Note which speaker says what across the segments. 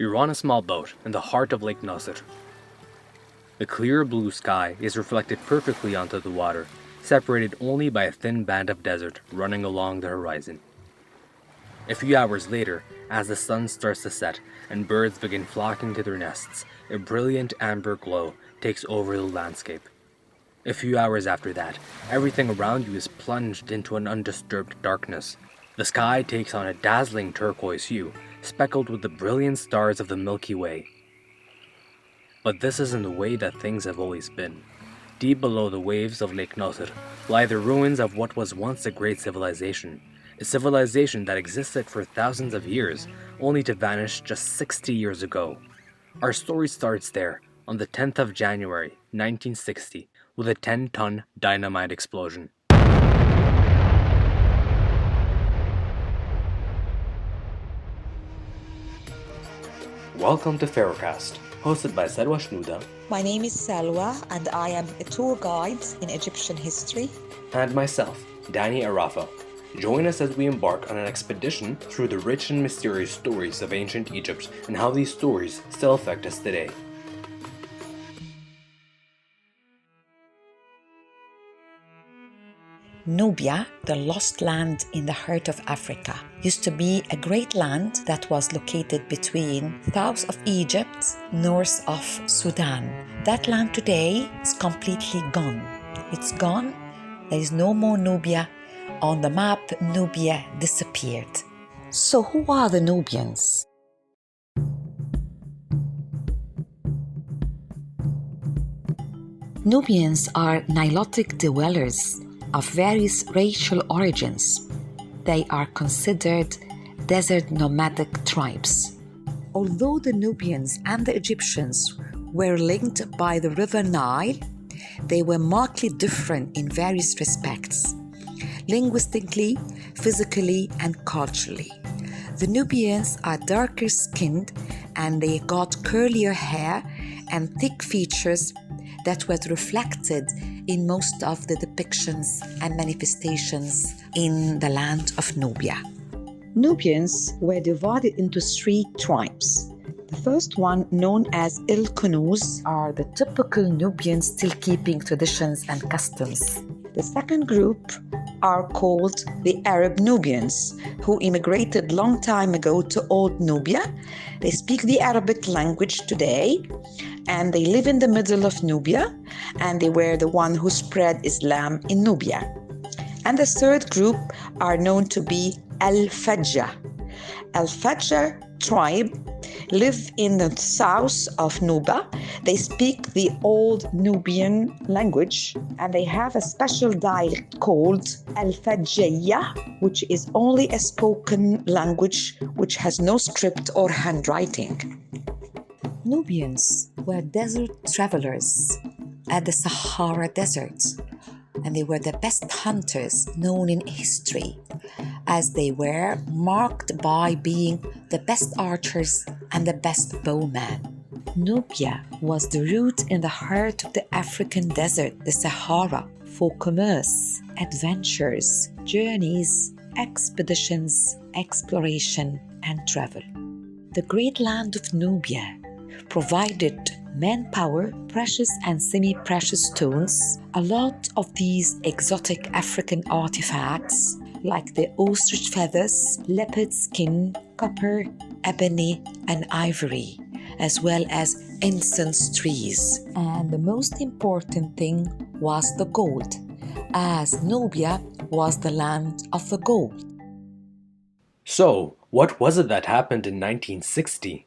Speaker 1: You're on a small boat in the heart of Lake Nasser. The clear blue sky is reflected perfectly onto the water, separated only by a thin band of desert running along the horizon. A few hours later, as the sun starts to set and birds begin flocking to their nests, a brilliant amber glow takes over the landscape. A few hours after that, everything around you is plunged into an undisturbed darkness. The sky takes on a dazzling turquoise hue, speckled with the brilliant stars of the Milky Way. But this isn't the way that things have always been. Deep below the waves of Lake Nasser lie the ruins of what was once a great civilization, a civilization that existed for thousands of years, only to vanish just 60 years ago. Our story starts there, on the 10th of January, 1960, with a 10-ton dynamite explosion. Welcome to Pharaohcast, hosted by Shenouda.
Speaker 2: My name is Salwa, and I am a tour guide in Egyptian history.
Speaker 1: And myself, Danny Arafa. Join us as we embark on an expedition through the rich and mysterious stories of ancient Egypt and how these stories still affect us today.
Speaker 2: Nubia, the lost land in the heart of Africa, used to be a great land that was located between south of Egypt, north of Sudan. That land today is completely gone. It's gone. There is no more Nubia. On the map, Nubia disappeared. So who are the Nubians? Nubians are Nilotic dwellers of various racial origins. They are considered desert nomadic tribes. Although the Nubians and the Egyptians were linked by the river Nile, they were markedly different in various respects, linguistically, physically, and culturally. The Nubians are darker skinned and they got curlier hair and thick features that were reflected in most of the depictions and manifestations in the land of Nubia. Nubians were divided into 3 tribes. The first one, known as Il Kunuz, are the typical Nubians still keeping traditions and customs. The second group are called the Arab Nubians, who immigrated long time ago to Old Nubia. They speak the Arabic language today, and they live in the middle of Nubia, and they were the one who spread Islam in Nubia. And the third group are known to be Al-Fajr. Al-Fajr tribe live in the south of Nuba. They speak the old Nubian language, and they have a special dialect called Al-Fajriya, which is only a spoken language which has no script or handwriting. Nubians were desert travelers at the Sahara Desert, and they were the best hunters known in history, as they were marked by being the best archers and the best bowmen. Nubia was the route in the heart of the African desert, the Sahara, for commerce, adventures, journeys, expeditions, exploration, and travel. The great land of Nubia provided manpower, precious and semi-precious stones, a lot of these exotic African artifacts like the ostrich feathers, leopard skin, copper, ebony, and ivory, as well as incense trees. And the most important thing was the gold, as Nubia was the land of the gold.
Speaker 1: So, what was it that happened in 1960?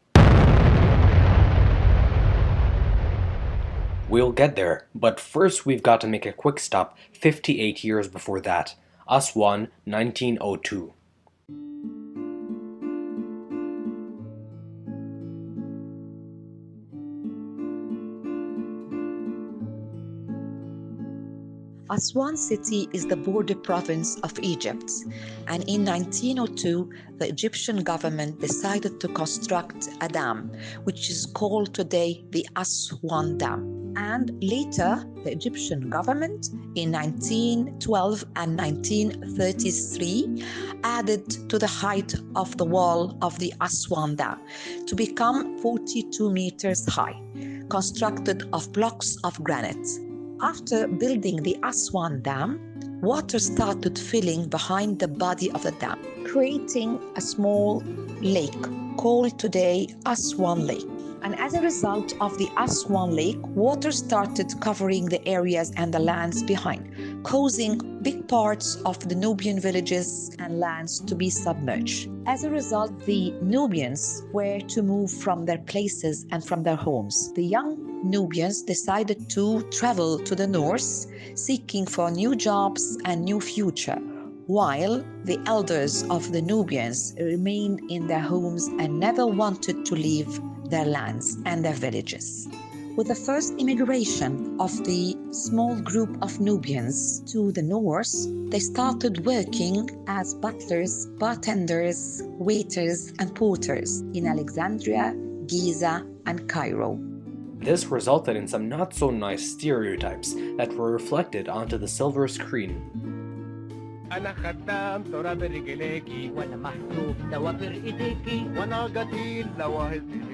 Speaker 1: We'll get there, but first we've got to make a quick stop 58 years before that, Aswan, 1902.
Speaker 2: Aswan city is the border province of Egypt, and in 1902, the Egyptian government decided to construct a dam, which is called today the Aswan Dam. And later, the Egyptian government in 1912 and 1933 added to the height of the wall of the Aswan Dam to become 42 meters high, constructed of blocks of granite. After building the Aswan Dam, water started filling behind the body of the dam, creating a small lake called today Aswan Lake. And as a result of the Aswan Lake, water started covering the areas and the lands behind, causing big parts of the Nubian villages and lands to be submerged. As a result, the Nubians were to move from their places and from their homes. The young Nubians decided to travel to the north, seeking for new jobs and new future, while the elders of the Nubians remained in their homes and never wanted to leave their lands and their villages. With the first immigration of the small group of Nubians to the north, they started working as butlers, bartenders, waiters, and porters in Alexandria, Giza, and Cairo.
Speaker 1: This resulted in some not so nice stereotypes that were reflected onto the silver screen.
Speaker 3: أنا خدام تراب رجليكي وأنا محسوب دوافر إيديكي وأنا قتيل لواهزيكي.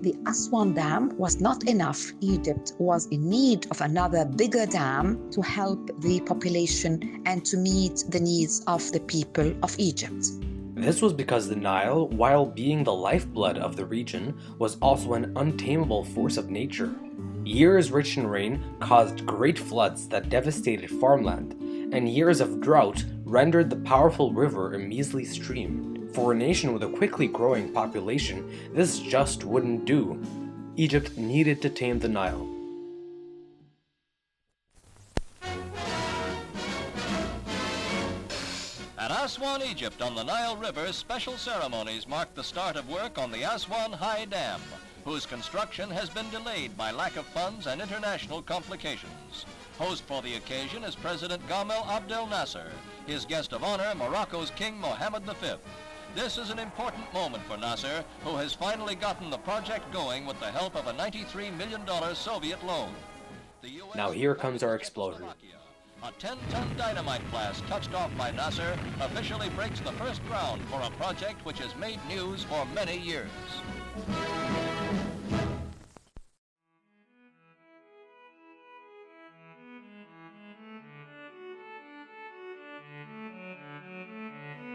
Speaker 2: The Aswan Dam was not enough. Egypt was in need of another bigger dam to help the population and to meet the needs of the people of Egypt.
Speaker 1: This was because the Nile, while being the lifeblood of the region, was also an untamable force of nature. Years rich in rain caused great floods that devastated farmland, and years of drought rendered the powerful river a measly stream. For a nation with a quickly growing population, this just wouldn't do. Egypt needed to tame the Nile.
Speaker 4: At Aswan, Egypt, on the Nile River, special ceremonies mark the start of work on the Aswan High Dam, whose construction has been delayed by lack of funds and international complications. Host for the occasion is President Gamal Abdel Nasser, his guest of honor, Morocco's King Mohammed V. This is an important moment for Nasser, who has finally gotten the project going with the help of a $93 million Soviet loan.
Speaker 1: Now here comes our explosion.
Speaker 4: A 10-ton dynamite blast touched off by Nasser officially breaks the first ground for a project which has made news for many years.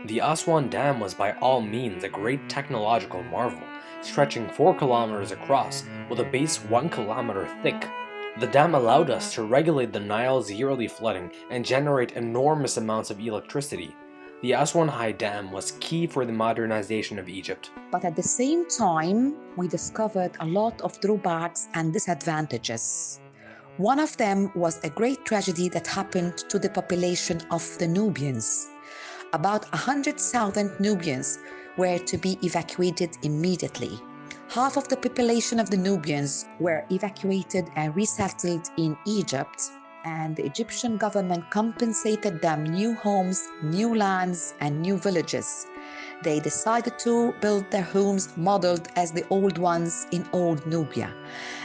Speaker 1: The Aswan Dam was by all means a great technological marvel, stretching 4 kilometers across with a base 1 kilometer thick. The dam allowed us to regulate the Nile's yearly flooding and generate enormous amounts of electricity. The Aswan High Dam was key for the modernization of Egypt.
Speaker 2: But at the same time, we discovered a lot of drawbacks and disadvantages. One of them was a great tragedy that happened to the population of the Nubians. About 100,000 Nubians were to be evacuated immediately. Half of the population of the Nubians were evacuated and resettled in Egypt, and the Egyptian government compensated them new homes, new lands, and new villages. They decided to build their homes modeled as the old ones in old Nubia.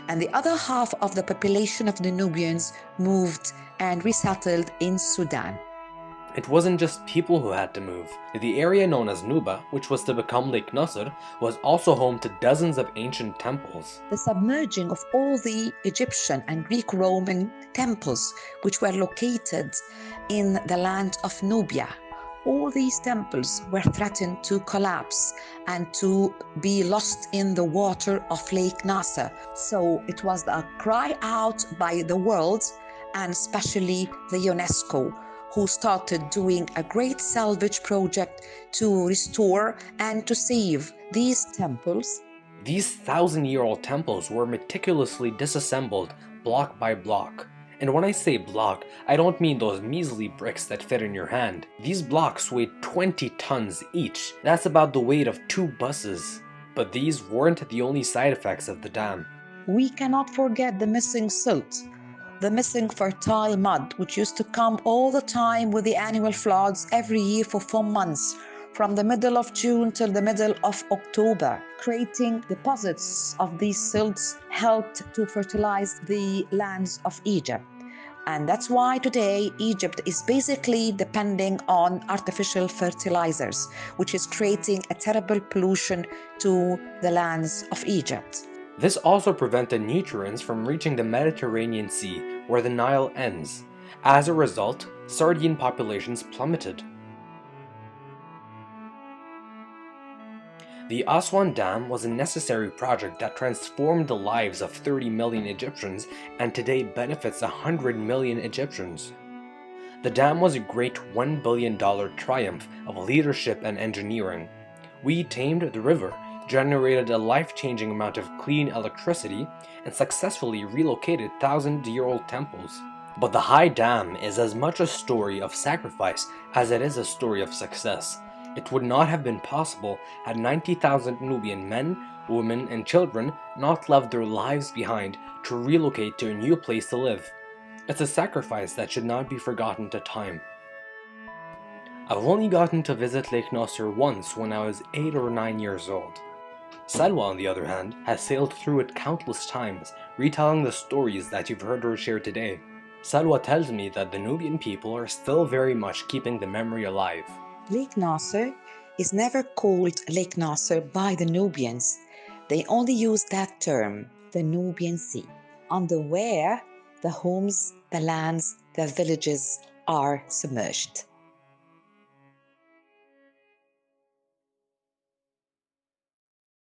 Speaker 2: And the other half of the population of the Nubians moved and resettled in Sudan.
Speaker 1: It wasn't just people who had to move. The area known as Nuba, which was to become Lake Nasser, was also home to dozens of ancient temples.
Speaker 2: The submerging of all the Egyptian and Greek-Roman temples which were located in the land of Nubia. All these temples were threatened to collapse and to be lost in the water of Lake Nasser. So it was a cry out by the world, and especially the UNESCO, who started doing a great salvage project to restore and to save these temples.
Speaker 1: These 1,000-year-old temples were meticulously disassembled block by block. And when I say block, I don't mean those measly bricks that fit in your hand. These blocks weighed 20 tons each. That's about the weight of 2 buses. But these weren't the only side effects of the dam.
Speaker 2: We cannot forget the missing silt, the missing fertile mud, which used to come all the time with the annual floods every year for 4 months, from the middle of June till the middle of October. Creating deposits of these silts helped to fertilize the lands of Egypt. And that's why today Egypt is basically depending on artificial fertilizers, which is creating a terrible pollution to the lands of Egypt.
Speaker 1: This also prevented nutrients from reaching the Mediterranean Sea, where the Nile ends. As a result, sardine populations plummeted. The Aswan Dam was a necessary project that transformed the lives of 30 million Egyptians and today benefits 100 million Egyptians. The dam was a great $1 billion triumph of leadership and engineering. We tamed the river, generated a life-changing amount of clean electricity, and successfully relocated thousand-year-old temples. But the High Dam is as much a story of sacrifice as it is a story of success. It would not have been possible had 90,000 Nubian men, women, and children not left their lives behind to relocate to a new place to live. It's a sacrifice that should not be forgotten to time. I've only gotten to visit Lake Nasser once when I was 8 or 9 years old. Salwa, on the other hand, has sailed through it countless times, retelling the stories that you've heard her share today. Salwa tells me that the Nubian people are still very much keeping the memory alive.
Speaker 2: Lake Nasser is never called Lake Nasser by the Nubians. They only use that term, the Nubian Sea, under where the homes, the lands, the villages are submerged.